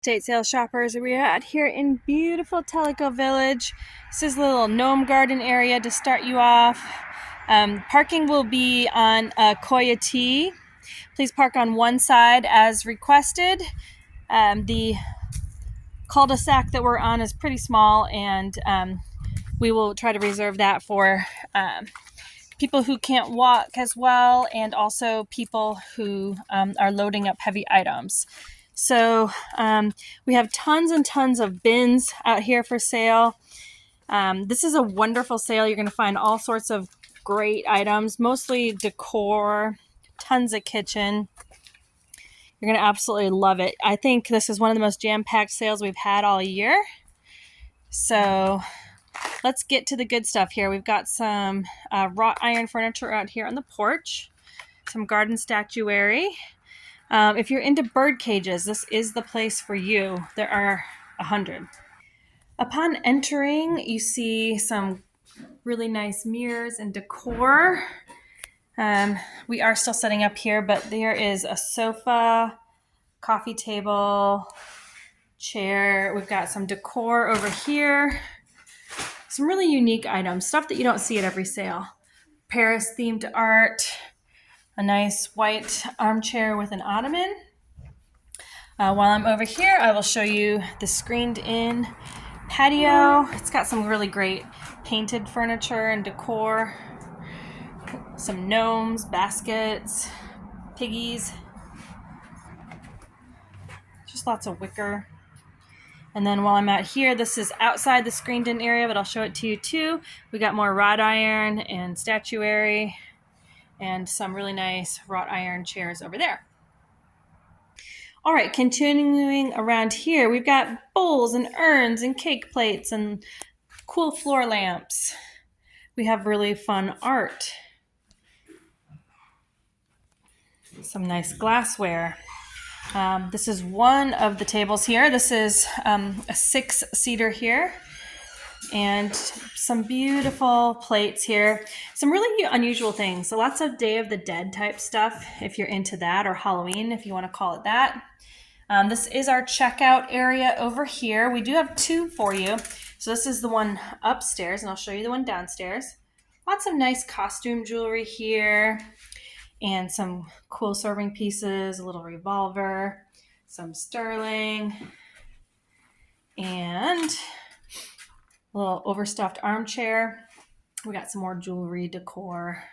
Estate sale shoppers, we are out here in beautiful Tellico Village. This is a little gnome garden area to start you off. Parking will be on Koya T. Please park on one side as requested. The cul-de-sac that we're on is pretty small, and we will try to reserve that for people who can't walk as well, and also people who are loading up heavy items. So we have tons and tons of bins out here for sale. This is a wonderful sale. You're going to find all sorts of great items, mostly decor, tons of kitchen. You're going to absolutely love it. I think this is one of the most jam-packed sales we've had all year. So let's get to the good stuff here. We've got some wrought iron furniture out here on the porch, some garden statuary. If you're into bird cages, this is the place for you. There are 100. Upon entering, you see some really nice mirrors and decor. We are still setting up here, but there is a sofa, coffee table, chair. We've got some decor over here. Some really unique items, stuff that you don't see at every sale. Paris themed art, a nice white armchair with an ottoman. While I'm over here, I will show you the screened in patio. It's got some really great painted furniture and decor. Some gnomes, baskets, piggies. Just lots of wicker. And then while I'm out here, this is outside the screened in area, but I'll show it to you too. We got more wrought iron and statuary and some really nice wrought iron chairs over there. All right, continuing around here, we've got bowls and urns and cake plates and cool floor lamps. We have really fun art. Some nice glassware. This is one of the tables here. This is a 6-seater here. And some beautiful plates here. Some really unusual things. So lots of Day of the Dead type stuff, if you're into that, or Halloween, if you want to call it that. This is our checkout area over here. We do have two for you. So this is the one upstairs, and I'll show you the one downstairs. Lots of nice costume jewelry here, and some cool serving pieces, a little revolver, some sterling, and a little overstuffed armchair. We got some more jewelry, decor,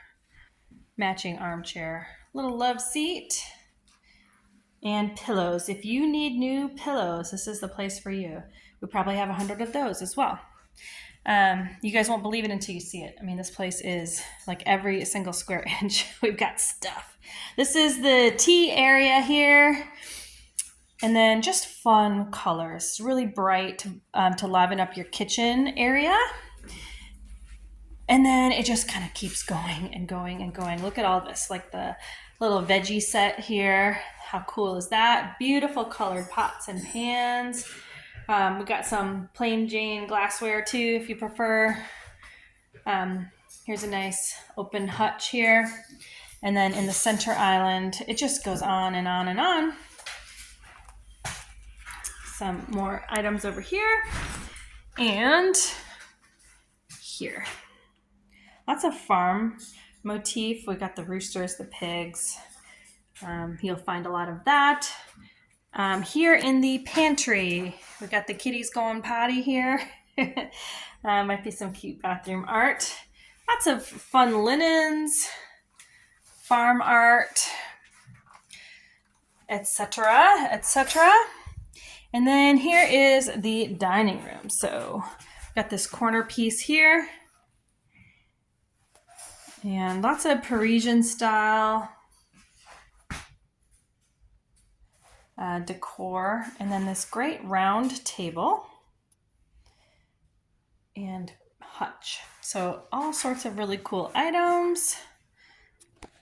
matching armchair, little love seat, and pillows. If you need new pillows, this is the place for you. We probably have 100 of those as well. You guys won't believe it until you see it. I mean, this place is like every single square inch. We've got stuff. This is the tea area here. And then just fun colors, really bright to liven up your kitchen area. And then it just kind of keeps going and going and going. Look at all this, like the little veggie set here. How cool is that? Beautiful colored pots and pans. We got some plain Jane glassware too, if you prefer. Here's a nice open hutch here. And then in the center island, it just goes on and on and on. Some more items over here and here. Lots of farm motif. We got the roosters, the pigs. You'll find a lot of that. Here in the pantry, we got the kitties going potty here. Might be some cute bathroom art. Lots of fun linens, farm art, etc., etc. And then here is the dining room. So got this corner piece here. And lots of Parisian style decor. And then this great round table and hutch. So all sorts of really cool items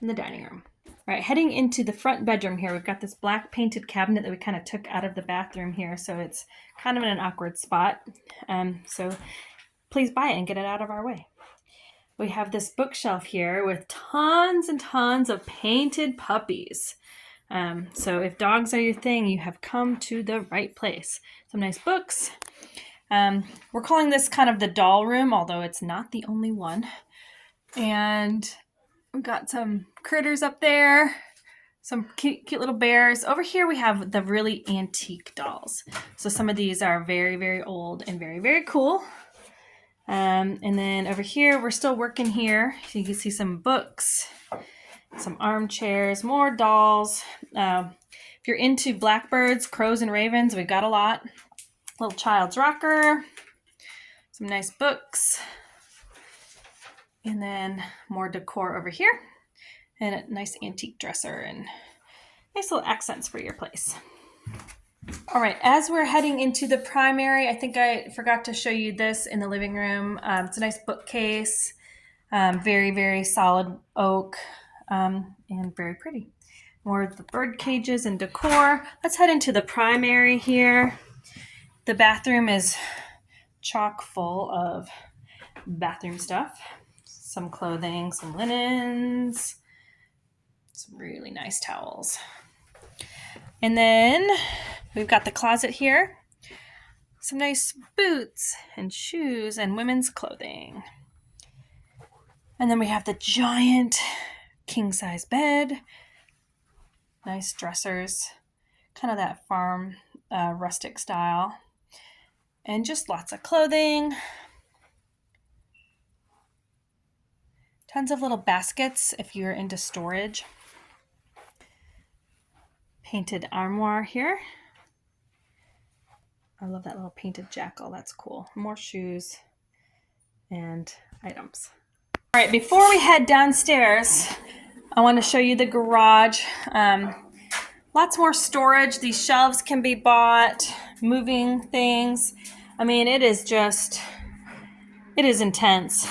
in the dining room. All right, heading into the front bedroom here, we've got this black painted cabinet that we kind of took out of the bathroom here, so it's kind of in an awkward spot. So please buy it and get it out of our way. We have this bookshelf here with tons and tons of painted puppies. So if dogs are your thing, you have come to the right place. Some nice books. We're calling this kind of the doll room, although it's not the only one. And we've got some critters up there, some cute little bears. Over here we have the really antique dolls. So some of these are very, very old and very, very cool. And then over here, we're still working here. So you can see some books, some armchairs, more dolls. If you're into blackbirds, crows, and ravens, we've got a lot. Little child's rocker, some nice books, and then more decor over here, and a nice antique dresser and nice little accents for your place. All right, as we're heading into the primary, I think I forgot to show you this in the living room. It's a nice bookcase, very, very solid oak, and very pretty. More of the bird cages and decor. Let's head into the primary here. The bathroom is chock full of bathroom stuff. Some clothing, some linens, some really nice towels. And then we've got the closet here. Some nice boots and shoes and women's clothing. And then we have the giant king-size bed. Nice dressers. Kind of that farm rustic style. And just lots of clothing. Tons of little baskets if you're into storage. Painted armoire here. I love that little painted jackal. That's cool. More shoes and items. All right, before we head downstairs, I want to show you the garage. Lots more storage. These shelves can be bought, moving things. I mean, it is intense.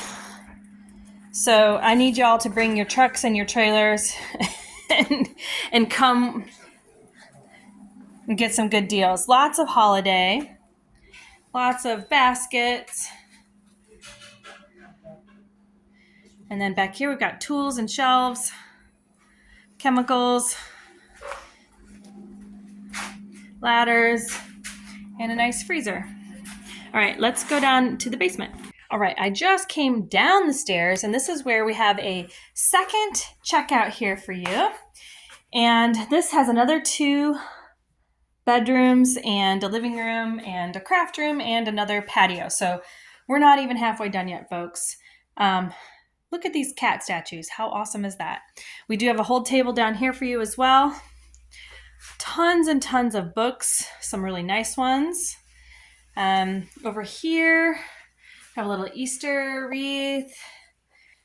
So I need y'all to bring your trucks and your trailers and come and get some good deals. Lots of holiday, lots of baskets. And then back here we've got tools and shelves, chemicals, ladders, and a nice freezer. All right, let's go down to the basement. All right, I just came down the stairs, and this is where we have a second checkout here for you. And this has another 2 bedrooms and a living room and a craft room and another patio. So we're not even halfway done yet, folks. Look at these cat statues. How awesome is that? We do have a whole table down here for you as well. Tons and tons of books, some really nice ones. Over here, have a little Easter wreath,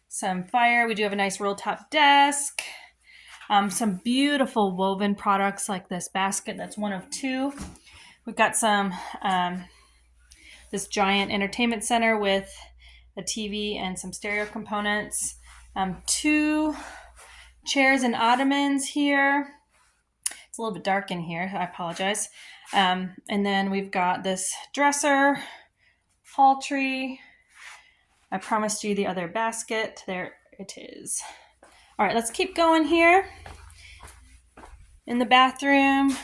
some fire. We do have a nice roll top desk. Some beautiful woven products like this basket. That's one of 2. We've got some, this giant entertainment center with a TV and some stereo components. 2 chairs and ottomans here. It's a little bit dark in here. I apologize. And then we've got this dresser, hall tree. I promised you the other basket. There it is. All right, let's keep going here. In the bathroom,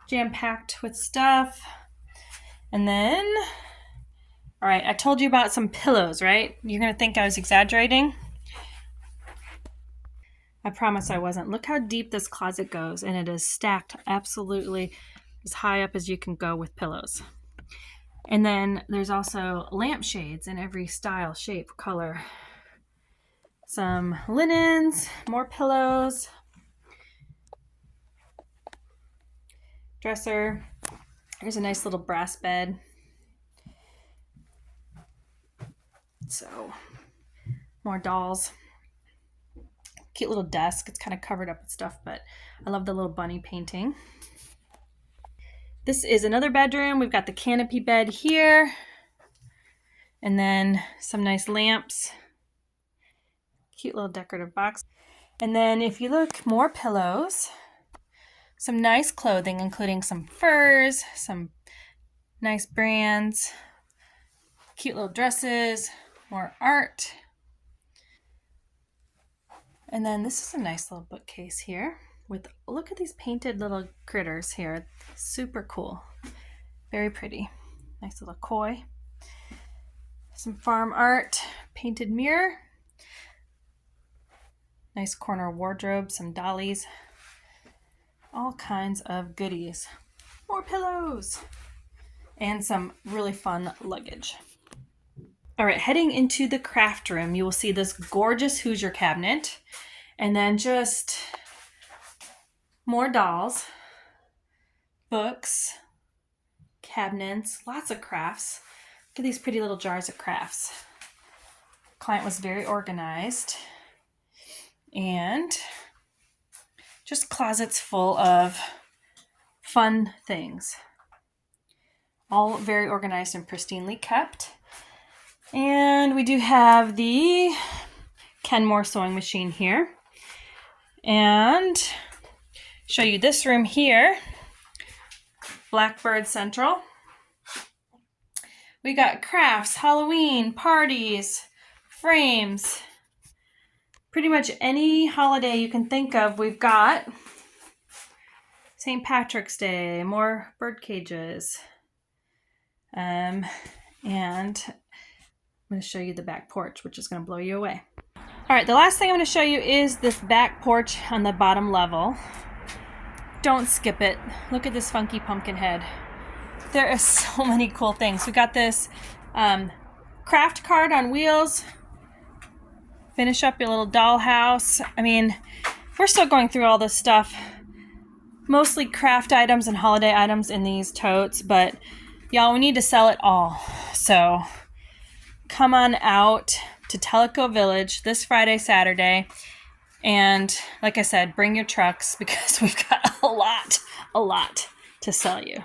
jam-packed with stuff. And then, all right, I told you about some pillows, right? You're going to think I was exaggerating. I promise I wasn't. Look how deep this closet goes, and it is stacked absolutely as high up as you can go with pillows. And then there's also lampshades in every style, shape, color. Some linens, more pillows, dresser. Here's a nice little brass bed. So, more dolls. Cute little desk. It's kind of covered up with stuff, but I love the little bunny painting. This is another bedroom. We've got the canopy bed here. And then some nice lamps. Cute little decorative box. And then if you look, more pillows. Some nice clothing, including some furs, some nice brands, cute little dresses, more art. And then this is a nice little bookcase here. with, look at these painted little critters here. Super cool. Very pretty. Nice little koi. Some farm art, painted mirror. Nice corner wardrobe, some dollies. All kinds of goodies. More pillows. And some really fun luggage. All right, heading into the craft room, you will see this gorgeous Hoosier cabinet. And then just more dolls, books, cabinets, lots of crafts. Look at these pretty little jars of crafts. Client was very organized. And just closets full of fun things. All very organized and pristinely kept. And we do have the Kenmore sewing machine here. And show you this room here. Blackbird Central. We got crafts, Halloween, parties, frames. Pretty much any holiday you can think of, we've got. St. Patrick's Day, more bird cages. And I'm going to show you the back porch, which is going to blow you away. All right, the last thing I'm going to show you is this back porch on the bottom level. Don't skip it. Look at this funky pumpkin head. There are so many cool things. We got this craft card on wheels. Finish up your little dollhouse. I mean, we're still going through all this stuff. Mostly craft items and holiday items in these totes, but y'all, we need to sell it all. So come on out to Tellico Village this Friday, Saturday. And like I said, bring your trucks because we've got a lot to sell you.